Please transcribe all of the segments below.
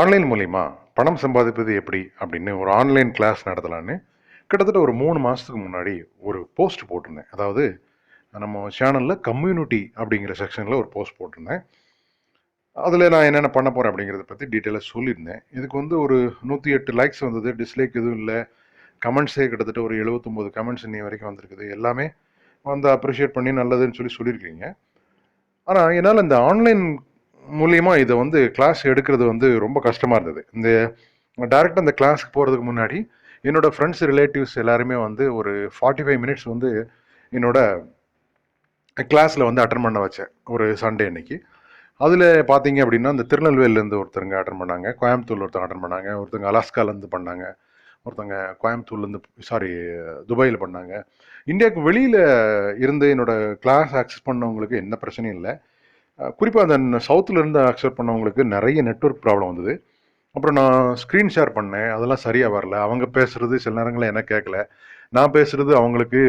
Online மூலிமா பணம் சம்பாதிப்பது எப்படி அப்படின்னு ஒரு ஆன்லைன் கிளாஸ் நடத்தலான்னு கிட்டத்தட்ட ஒரு 3 மாதத்துக்கு முன்னாடி ஒரு போஸ்ட் போட்டிருந்தேன். அதாவது நம்ம சேனலில் கம்யூனிட்டி அப்படிங்கிற செக்ஷனில் ஒரு போஸ்ட் போட்டிருந்தேன். அதில் நான் என்னென்ன பண்ண போகிறேன் அப்படிங்கிறத பற்றி டீட்டெயிலாக சொல்லியிருந்தேன். இதுக்கு வந்து ஒரு 108 லைக்ஸ் வந்தது, டிஸ்லைக் எதுவும் இல்லை. கமெண்ட்ஸே கிட்டத்தட்ட ஒரு 79 கமெண்ட்ஸ் இன்னி வரைக்கும் வந்திருக்குது. எல்லாமே வந்து அப்ரிஷியேட் பண்ணி நல்லதுன்னு சொல்லியிருக்கீங்க. ஆனால் என்னால் இந்த ஆன்லைன் மூலியமா இதை வந்து கிளாஸ் எடுக்கிறது வந்து ரொம்ப கஷ்டமாக இருந்தது. இந்த டைரெக்டாக அந்த கிளாஸுக்கு போகிறதுக்கு முன்னாடி என்னோட ஃப்ரெண்ட்ஸ் ரிலேட்டிவ்ஸ் எல்லாருமே வந்து ஒரு 45 மினிட்ஸ் வந்து என்னோட கிளாஸில் வந்து அட்டன் பண்ண வச்சேன் ஒரு சண்டே அன்னைக்கு. அதில் பார்த்தீங்க அப்படின்னா இந்த திருநெல்வேலியிலேருந்து ஒருத்தருங்க அட்டன் பண்ணாங்க, கோயம்புத்தூர்ல ஒருத்தங்க அட்டன் பண்ணாங்க, ஒருத்தங்க அலாஸ்காலேருந்து பண்ணாங்க, ஒருத்தங்க கோயம்புத்தூர்லேருந்து துபாயில் பண்ணாங்க. இந்தியாவுக்கு வெளியில் இருந்து என்னோட கிளாஸ் ஆக்சஸ் பண்ணவங்களுக்கு எந்த பிரச்சனையும் இல்லை. குறிப்பாக அந்த சவுத்தில் இருந்து அக்செப்ட் பண்ணவங்களுக்கு நிறைய நெட்வொர்க் ப்ராப்ளம் வந்தது. அப்புறம் நான் ஸ்க்ரீன் ஷேர் பண்ணேன், அதெல்லாம் சரியாக வரல. அவங்க பேசுகிறது சில நேரங்களில் எனக்கு கேட்கல, நான் பேசுகிறது அவங்களுக்கு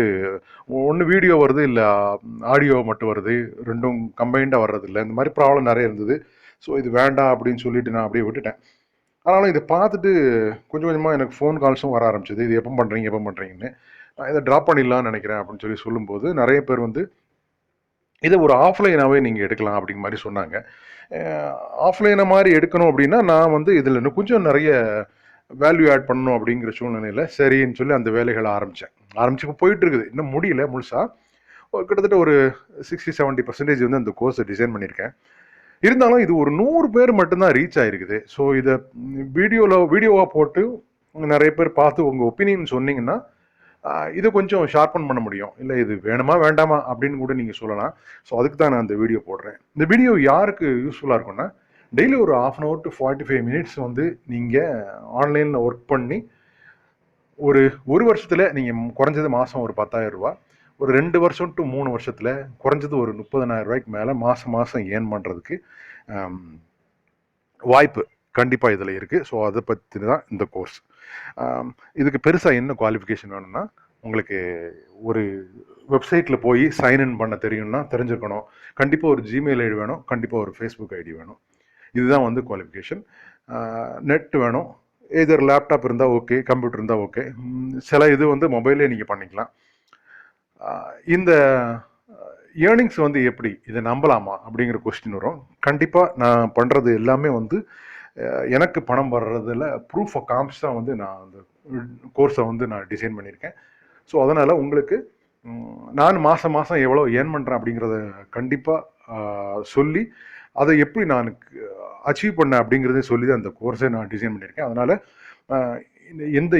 ஒன்று வீடியோ வருது, இல்லை ஆடியோ மட்டும் வருது, ரெண்டும் கம்பைண்டாக வர்றதில்லை. இந்த மாதிரி ப்ராப்ளம் நிறைய இருந்தது. ஸோ இது வேண்டாம் அப்படின்னு சொல்லிட்டு நான் அப்படியே விட்டுட்டேன். ஆனாலும் இதை பார்த்துட்டு கொஞ்சம் கொஞ்சமாக எனக்கு ஃபோன் கால்ஸும் வர ஆரம்பிச்சது. இது எப்போ பண்ணுறீங்கன்னு. நான் இதை ட்ராப் பண்ணிடலாம்னு நினைக்கிறேன் அப்படின்னு சொல்லும்போது நிறைய பேர் வந்து இதை ஒரு ஆஃப்லைனாகவே நீங்கள் எடுக்கலாம் அப்படிங்கிற மாதிரி சொன்னாங்க. ஆஃப்லைனை மாதிரி எடுக்கணும் அப்படின்னா நான் வந்து இதில் இன்னும் கொஞ்சம் நிறைய வேல்யூ ஆட் பண்ணணும் அப்படிங்கிற சூழ்நிலையில் சரின்னு சொல்லி அந்த வேலைகளை ஆரம்பிச்சு இப்போ போயிட்டு இருக்குது. இன்னும் முடியல முழுசாக. கிட்டத்தட்ட ஒரு 60-70% வந்து அந்த கோர்ஸை டிசைன் பண்ணியிருக்கேன். இருந்தாலும் இது ஒரு 100 பேர் மட்டும்தான் ரீச் ஆகிருக்குது. ஸோ இதை வீடியோவாக போட்டு நிறைய பேர் பார்த்து உங்கள் ஒப்பீனியன் சொன்னீங்கன்னா இதை கொஞ்சம் ஷார்பன் பண்ண முடியும். இல்லை இது வேணுமா வேண்டாமா அப்படின்னு கூட நீங்கள் சொல்லலாம். ஸோ அதுக்கு தான் நான் இந்த வீடியோ போடுறேன். இந்த வீடியோ யாருக்கு யூஸ்ஃபுல்லாக இருக்கும்னா, டெய்லி ஒரு 1/2 hour to 45 minutes வந்து நீங்கள் ஆன்லைனில் ஒர்க் பண்ணி ஒரு வருஷத்தில் நீங்கள் குறைஞ்சது மாதம் ஒரு 10,000 ரூபா, ஒரு 2 வருஷம் டு 3 வருஷத்தில் குறைஞ்சது ஒரு 30,000 ரூபாய்க்கு மேலே மாதம் ஏர்ன் பண்ணுறதுக்கு வாய்ப்பு கண்டிப்பாக இதில் இருக்குது. ஸோ அதை பற்றி தான் இந்த கோர்ஸ். இதுக்கு பெருசாக என்ன குவாலிஃபிகேஷன் வேணும்னா, உங்களுக்கு ஒரு வெப்சைட்டில் போய் சைன்இன் பண்ண தெரிஞ்சுக்கணும். கண்டிப்பாக ஒரு ஜிமெயில் ஐடி வேணும், கண்டிப்பாக ஒரு ஃபேஸ்புக் ஐடி வேணும். இதுதான் வந்து குவாலிஃபிகேஷன். நெட் வேணும், எதர் லேப்டாப் இருந்தால் ஓகே, கம்ப்யூட்டர் இருந்தால் ஓகே. சில இது வந்து மொபைலே நீங்கள் பண்ணிக்கலாம். இந்த ஏர்னிங்ஸ் வந்து எப்படி, இதை நம்பலாமா அப்படிங்கிற கொஸ்டின் வரும். கண்டிப்பாக நான் பண்ணுறது எல்லாமே வந்து எனக்கு பணம் வர்றதில் ப்ரூஃப் ஆஃப் காமிச்சு தான் வந்து நான் அந்த கோர்ஸை வந்து நான் டிசைன் பண்ணியிருக்கேன். ஸோ அதனால் உங்களுக்கு நான் மாதம் எவ்வளோ ஏர்ன் பண்ணுறேன் அப்படிங்கிறத கண்டிப்பாக சொல்லி அதை எப்படி நான் அச்சீவ் பண்ணேன் அப்படிங்கிறதையும் சொல்லி தான் அந்த கோர்ஸை நான் டிசைன் பண்ணியிருக்கேன். அதனால்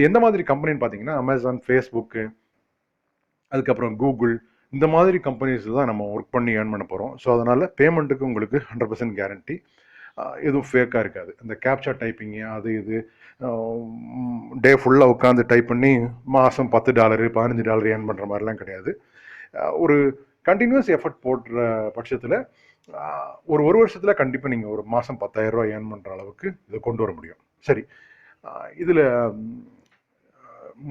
எந்த மாதிரி கம்பெனின்னு பார்த்தீங்கன்னா, அமேசான், ஃபேஸ்புக்கு, அதுக்கப்புறம் கூகுள், இந்த மாதிரி கம்பெனிஸ் தான் நம்ம ஒர்க் பண்ணி ஏர்ன் பண்ண போகிறோம். ஸோ அதனால் பேமெண்ட்டுக்கு உங்களுக்கு 100% கேரண்டி. எதுவும் ஃபேக்காக இருக்காது. இந்த கேப்சா டைப்பிங்கு அது இது டே ஃபுல்லாக உட்காந்து டைப் பண்ணி மாதம் $10 $15 ஏர்ன் பண்ணுற மாதிரிலாம் கிடையாது. ஒரு கண்டினியூஸ் எஃபர்ட் போடுற பட்சத்தில் ஒரு வருஷத்தில் கண்டிப்பாக நீங்கள் ஒரு மாதம் 10,000 ரூபா ஏர்ன் பண்ணுற அளவுக்கு இதை கொண்டு வர முடியும். சரி, இதில்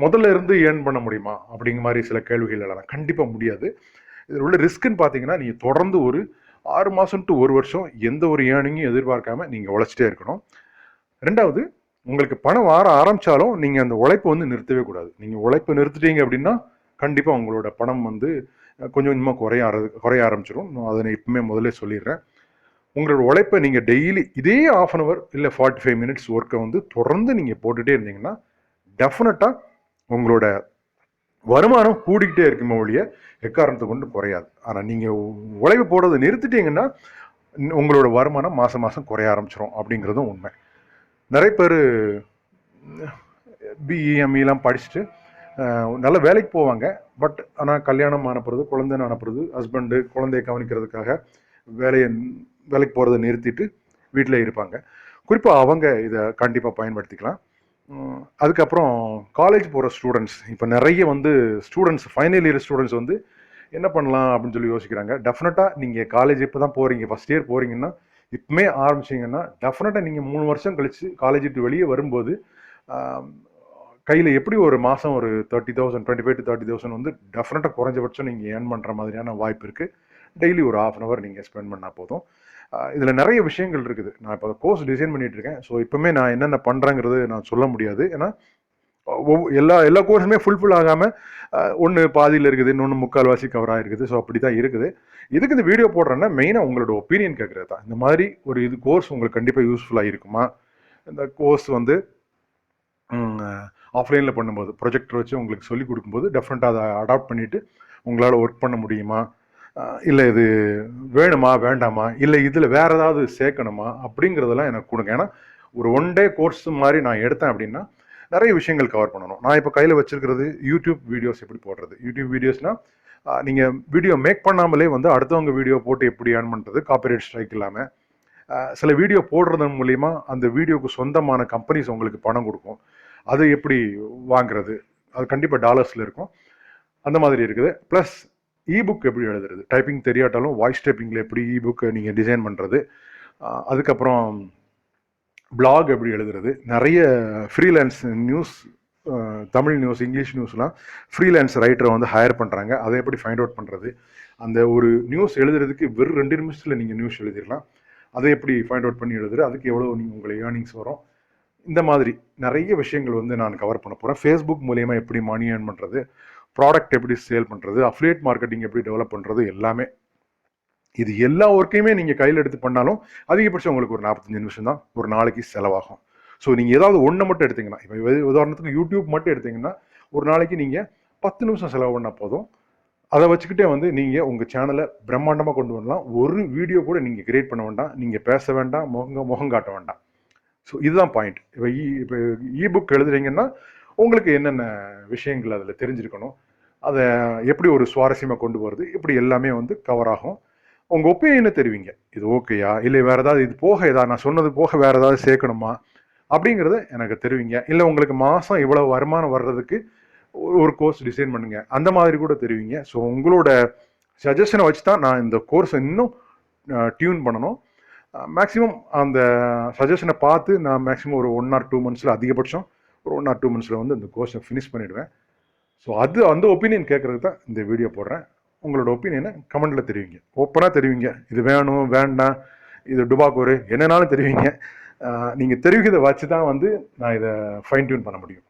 முதல்ல இருந்து ஏர்ன் பண்ண முடியுமா அப்படிங்கிற மாதிரி சில கேள்விகள் எல்லாம் கண்டிப்பாக முடியாது. இதில் உள்ள ரிஸ்க்குன்னு பார்த்தீங்கன்னா, நீங்கள் தொடர்ந்து ஒரு 6 மாதம் டு 1 வருஷம் எந்த ஒரு ஏர்னிங்கும் எதிர்பார்க்காம நீங்கள் உழைச்சிட்டே இருக்கணும். ரெண்டாவது, உங்களுக்கு பணம் வர ஆரம்பித்தாலும் நீங்கள் அந்த உழைப்பை வந்து நிறுத்தவே கூடாது. நீங்கள் உழைப்பை நிறுத்திட்டீங்க அப்படின்னா கண்டிப்பாக உங்களோட பணம் வந்து கொஞ்சம் கொஞ்சமாக குறைய ஆரம்பிச்சிடும். நான் அதை இப்பவுமே முதல்ல சொல்லிடுறேன். உங்களோட உழைப்பை நீங்கள் டெய்லி இதே 1/2 hour இல்லை 45 minutes ஒர்க்கை வந்து தொடர்ந்து நீங்கள் போட்டுகிட்டே இருந்தீங்கன்னா டெஃபினட்டாக உங்களோட வருமானம் கூடிக்கிட்டே இருக்குமே ஒழிய எக்காரணத்தை கொண்டு குறையாது. ஆனால் நீங்கள் உழைப்பு போடுறதை நிறுத்திட்டீங்கன்னா உங்களோட வருமானம் மாதம் குறைய ஆரம்பிச்சிடும் அப்படிங்கிறதும் உண்மை. நிறைய பேர் பிஇஎம்இலாம் படிச்சுட்டு நல்ல வேலைக்கு போவாங்க. பட் ஆனால் கல்யாணம் ஆனப்புறது, குழந்தைன்னு ஆனப்புறது, ஹஸ்பண்டு குழந்தைய கவனிக்கிறதுக்காக வேலைக்கு போகிறத நிறுத்திட்டு வீட்டில் இருப்பாங்க. குறிப்பாக அவங்க இதை கண்டிப்பாக பயன்படுத்திக்கலாம். அதுக்கப்புறம் காலேஜ் போகிற ஸ்டூடெண்ட்ஸ், இப்போ நிறைய வந்து ஃபைனல் இயர் ஸ்டூடெண்ட்ஸ் வந்து என்ன பண்ணலாம் அப்படின்னு சொல்லி யோசிக்கிறாங்க. டெஃபினட்டாக நீங்கள் காலேஜ் இப்போ தான் போகிறீங்க, ஃபஸ்ட் இயர் போகிறீங்கன்னா இப்போமே ஆரம்பிச்சிங்கன்னா டெஃபினட்டாக நீங்கள் 3 வருஷம் கழித்து காலேஜ் விட்டு வெளியே வரும்போது கையில் எப்படி ஒரு மாதம் ஒரு 30,000 25,000 to 30,000 வந்து டெஃபினட்டாக குறைஞ்சபட்சம் நீங்கள் ஏர்ன் பண்ணுற மாதிரியான வாய்ப்பு இருக்குது. டெய்லி ஒரு 1/2 hour நீங்கள் ஸ்பெண்ட் பண்ணால் போதும். இதில் நிறைய விஷயங்கள் இருக்குது. நான் இப்போ கோர்ஸ் டிசைன் பண்ணிட்டு இருக்கேன். ஸோ இப்போவுமே நான் என்னென்ன பண்ணுறேங்கிறது நான் சொல்ல முடியாது. ஏன்னா எல்லா எல்லா கோர்ஸுமே ஃபுல்ஃபில் ஆகாமல் ஒன்று பாதியில் இருக்குது, இன்னொன்று முக்கால்வாசி கவர் ஆகிருக்குது. ஸோ அப்படி தான் இருக்குது. இதுக்கு இந்த வீடியோ போடுறேன்னா மெயினாக உங்களோட ஒப்பீனியன் கேட்குறது தான். இந்த மாதிரி ஒரு கோர்ஸ் உங்களுக்கு கண்டிப்பாக யூஸ்ஃபுல்லாக இருக்குமா, இந்த கோர்ஸ் வந்து ஆஃப்லைனில் பண்ணும்போது ப்ரொஜெக்டர் வச்சு உங்களுக்கு சொல்லிக் கொடுக்கும்போது டெஃபினட்டாக அதை அடாப்ட் பண்ணிவிட்டு உங்களால் ஒர்க் பண்ண முடியுமா, இல்லை இது வேணுமா வேண்டாமா, இல்லை இதில் வேற ஏதாவது சேர்க்கணுமா அப்படிங்கிறதெல்லாம் எனக்கு கொடுங்க. ஏன்னா ஒரு 1 டே கோர்ஸ் மாதிரி நான் எடுத்தேன் அப்படின்னா நிறைய விஷயங்கள் கவர் பண்ணணும். நான் இப்போ கையில் வச்சிருக்கிறது யூடியூப் வீடியோஸ் எப்படி போடுறது. யூடியூப் வீடியோஸ்னால் நீங்கள் வீடியோ மேக் பண்ணாமலே வந்து அடுத்தவங்க வீடியோ போட்டு எப்படி ஏர்ன் பண்ணுறது, காப்பிரைட் ஸ்ட்ரைக் இல்லாமல். சில வீடியோ போடுறது மூலிமா அந்த வீடியோவுக்கு சொந்தமான கம்பெனிஸ் உங்களுக்கு பணம் கொடுக்கும். அது எப்படி வாங்குறது, அது கண்டிப்பாக டாலர்ஸில் இருக்கும். அந்த மாதிரி இருக்குது. ப்ளஸ் இபுக் எப்படி எழுதுறது, டைப்பிங் தெரியாட்டாலும் வாய்ஸ் டைப்பிங்கில் எப்படி இபுக்கை நீங்கள் டிசைன் பண்ணுறது, அதுக்கப்புறம் பிளாக் எப்படி எழுதுறது. நிறைய freelance news, Tamil news, English நியூஸ்லாம் ஃப்ரீலான்ஸ் ரைட்டரை வந்து ஹையர் பண்ணுறாங்க. அதை எப்படி ஃபைண்ட் அவுட் பண்ணுறது, அந்த ஒரு நியூஸ் எழுதுறதுக்கு வெறும் 2 நிமிஷத்தில் நீங்கள் நியூஸ் எழுதிடலாம். அதை எப்படி ஃபைண்ட் அவுட் பண்ணி எழுதுறது, அதுக்கு எவ்வளோ நீங்கள் உங்களுக்கு ஏர்னிங்ஸ் வரும். இந்த மாதிரி நிறைய விஷயங்கள் வந்து நான் கவர் பண்ண போகிறேன். ஃபேஸ்புக் மூலயமா எப்படி மணி ஏர்ன் பண்ணுறது, ப்ராடக்ட் எப்படி சேல் பண்ணுறது, அஃபிலியேட் மார்க்கெட்டிங் எப்படி டெவலப் பண்ணுறது, எல்லாமே. இது எல்லா ஒர்க்கையுமே நீங்கள் கையில் எடுத்து பண்ணாலும் அதிகபட்சம் உங்களுக்கு ஒரு 45 நிமிஷம் தான் ஒரு நாளைக்கு செலவாகும். ஸோ நீங்கள் ஏதாவது ஒன்று மட்டும் எடுத்தீங்கன்னா, இப்போ உதாரணத்துக்கு யூடியூப் மட்டும் எடுத்தீங்கன்னா ஒரு நாளைக்கு நீங்கள் 10 நிமிஷம் செலவு பண்ணால் போதும். அதை வச்சுக்கிட்டே வந்து நீங்கள் உங்கள் சேனலை பிரம்மாண்டமாக கொண்டு வரலாம். ஒரு வீடியோ கூட நீங்கள் கிரியேட் பண்ண வேண்டாம், நீங்கள் பேச வேண்டாம், முகம் காட்ட வேண்டாம். ஸோ இதுதான் பாயிண்ட். இப்போ இபுக் எழுதுறீங்கன்னா உங்களுக்கு என்னென்ன விஷயங்கள் அதில் தெரிஞ்சிருக்கணும், அதை எப்படி ஒரு சுவாரஸ்யமாக கொண்டு போகிறது, இப்படி எல்லாமே வந்து கவர் ஆகும். உங்கள் ஒப்பீனியனை தெரிவிங்க. இது ஓகேயா, இல்லை வேறு ஏதாவது இது போக ஏதாவது நான் சொன்னது போக வேறு ஏதாவது சேர்க்கணுமா அப்படிங்கிறத எனக்கு தெரிவிங்க. இல்லை உங்களுக்கு மாதம் இவ்வளோ வருமானம் வர்றதுக்கு ஒரு கோர்ஸ் டிசைன் பண்ணுங்க, அந்த மாதிரி கூட தெரிவிங்க. ஸோ உங்களோட சஜஷனை வச்சு தான் நான் இந்த கோர்ஸை இன்னும் டியூன் பண்ணணும். மேக்ஸிமம் அந்த சஜஷனை பார்த்து நான் மேக்ஸிமம் ஒரு 1 or 2 monthஸில், அதிகபட்சம் ஒரு 1 or 2 monthஸில் வந்து இந்த கோர்ஸை ஃபினிஷ் பண்ணிவிடுவேன். ஸோ அந்த ஒப்பீனியன் கேட்குறதுக்கு தான் இந்த வீடியோ போடுறேன். உங்களோட ஒப்பீனியனை கமெண்ட்டில் தெரிவிங்க, ஓப்பனாக தெரிவிங்க. இது வேணும் வேண்டாம், இது டுபாக்கூர் என்னன்னாலும் தெரிவிங்க. நீங்கள் தெரிவிக்கிறத வச்சு தான் வந்து நான் இதை ஃபைன் டியூன் பண்ண முடியும்.